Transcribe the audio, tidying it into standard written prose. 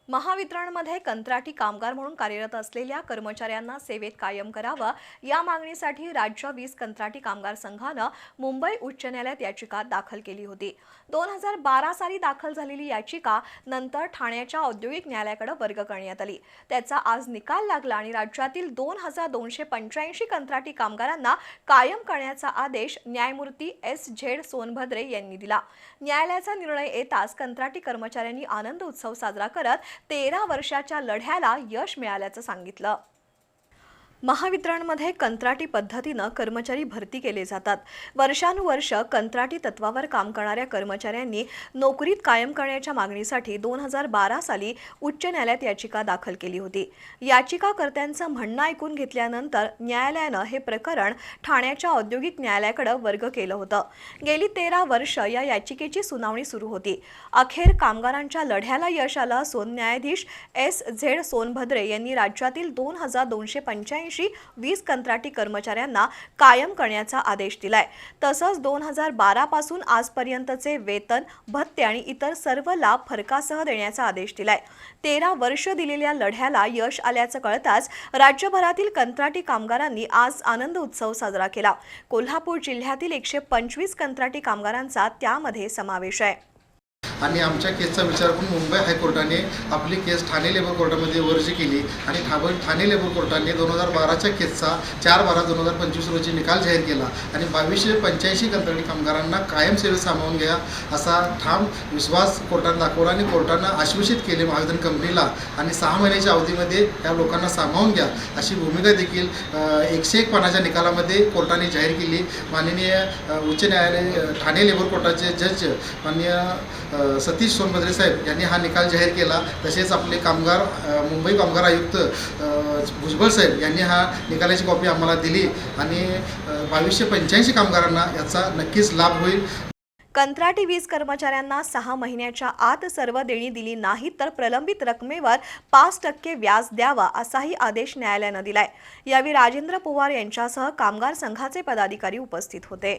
महावितरणमध्ये कंत्राटी कामगार म्हणून कार्यरत असलेल्या कर्मचाऱ्यांना सेवेत कायम करावं या मागणीसाठी राज्य वीज कंत्राटी कामगार संघानं मुंबई उच्च न्यायालयात याचिका दाखल केली होती। 2012 साली दाखल झालेली याचिका नंतर ठाण्याच्या औद्योगिक न्यायालयाकडे वर्ग करण्यात आली। त्याचा आज निकाल लागला आणि राज्यातील 2285 कंत्राटी कामगारांना कायम करण्याचा आदेश न्यायमूर्ती S.Z. सोनभद्रे यांनी दिला। न्यायालयाचा निर्णय येताच कंत्राटी कर्मचाऱ्यांनी आनंद उत्सव साजरा करत 13 वर्षाच्या लढ्याला यश मिळाल्याचं सांगितलं। महावितरणमध्ये कंत्राटी पद्धतीने कर्मचारी भरती केले जातात। वर्षानुवर्ष कंत्राटी तत्वावर काम करणाऱ्या कर्मचाऱ्यांनी नोकरीत कायम करण्याच्या मागणीसाठी 2012 साली उच्च न्यायालयात याचिका दाखल केली होती। याचिकाकर्त्यांचं म्हणणं ऐकून घेतल्यानंतर न्यायालयानं हे प्रकरण ठाण्याच्या औद्योगिक न्यायालयाकडे वर्ग केलं होतं। गेली 13 वर्ष या याचिकेची सुनावणी सुरू होती। अखेर कामगारांच्या लढ्याला यश आलं असून न्यायाधीश S.Z. सोनभद्रे यांनी राज्यातील 2285 वीज कंत्राटी कर्मचाऱ्यांना कायम करण्याचा आदेश दिलाय। तसंच 2012 पासून आजपर्यंतचे वेतन, भत्ते आणि इतर सर्व लाभ फरकासह देण्याचा आदेश दिलाय। 13 वर्ष दिलेल्या लढ्याला यश आल्याचं कळताच राज्यभरातील कंत्राटी कामगारांनी आज आनंद उत्सव साजरा केला। कोल्हापूर जिल्ह्यातील 125 कंत्राटी कामगारांचा त्यामध्ये समावेश आहे। आणि आमच्या केसचा विचार करून मुंबई हायकोर्टाने आपली केस ठाणे लेबर कोर्टामध्ये वर्ज केली आणि ठाणे लेबर कोर्टाने 2012च्या केसचा 4/12/2025 रोजी निकाल जाहीर केला आणि 2285 कंत्राटी कामगारांना कायम सेवेत सामावून घ्या असा ठाम विश्वास कोर्टाने दाखवला आणि कोर्टानं आश्वासित केले महावितरण कंपनीला आणि 6 महिन्याच्या अवधीमध्ये या लोकांना सामावून घ्या अशी भूमिका देखील 101 पानाच्या निकालामध्ये कोर्टाने जाहीर केली। माननीय उच्च न्यायालय ठाणे लेबर कोर्टाचे जज माननीय सतीश सोनभद्रे साहेब यांनी हा निकाल जाहीर केला। तसेच आपले मुंबई कामगार आयुक्त भुजबळ साहेब यांनी हा निकालाची कॉपी आम्हाला दिली आणि 2285 कामगारांना याचा नक्कीच लाभ होईल। कंत्राटी वीज कर्मचाऱ्यांना 6 महिन्याच्या आत सर्व देणी दिली नाही तर प्रलंबित रकमेवर 5% व्याज द्यावा असाही आदेश न्यायालयानं दिलाय। यावेळी राजेंद्र पवार यांच्यासह कामगार संघाचे पदाधिकारी उपस्थित होते।